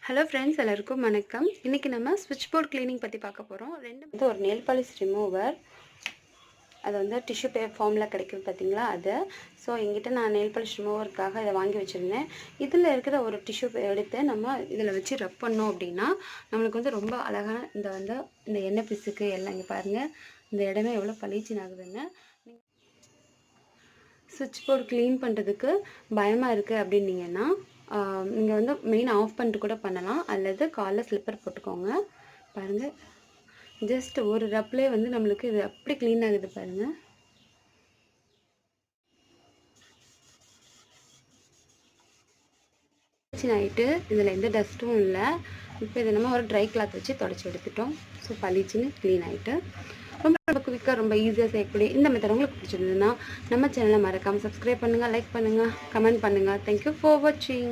Hello friends, எல்லாருக்கும் வணக்கம். இன்றைக்கி நம்ம ஸ்விட்ச்போர்ட் க்ளீனிங் பற்றி பார்க்க போகிறோம். ஒரு நெயில் பாலிஷ் ரிமூவர். அது வந்து டிஷ்யூ பேப்பர் ஃபார்மில் கிடைக்கும் பார்த்தீங்களா, அது. ஸோ எங்கிட்ட நான் நெயில் பாலிஷ் ரிமூவருக்காக இதை வாங்கி வச்சுருந்தேன். இதில் இருக்கிற ஒரு டிஷ்யூ எடுத்து நம்ம இதில் வச்சு ரப் பண்ணோம் அப்படின்னா நம்மளுக்கு வந்து ரொம்ப அழகான இந்த எண்ணெய் பிசுக்கு எல்லாம் இங்கே பாருங்கள், இந்த இடமே எவ்வளோ பளிச்சுன்னு ஆகுதுன்னு. சுவிட்ச் போர்டு க்ளீன் பண்ணுறதுக்கு பயமாக இருக்குது அப்படின்னீங்கன்னா நீங்கள் வந்து மெயின் ஆஃப் பண்ணிட்டு கூட பண்ணலாம், அல்லது காலில் ஸ்லிப்பர் போட்டுக்கோங்க. பாருங்கள், ஜஸ்ட் ஒரு ரப்லேயே வந்து நம்மளுக்கு இது அப்படி க்ளீன் ஆகுது பாருங்கள். ஆகிட்டு இதில் எந்த டஸ்ட்டும் இல்லை. இப்போ இதை நம்ம ஒரு ட்ரை கிளாத் வச்சு தொடச்சி எடுத்துட்டோம். ஸோ பளிச்சுன்னு க்ளீன் ஆகிட்டு ரொம்ப குவிக்காக ரொம்ப ஈஸியாக செய்யக்கூடிய இந்த மெத்தட் உங்களுக்கு பிடிச்சிருந்ததுன்னா நம்ம சேனலை மறக்காமல் சப்ஸ்கிரைப் பண்ணுங்கள், லைக் பண்ணுங்கள், கமெண்ட் பண்ணுங்கள். தேங்க்யூ ஃபார் வாட்சிங்.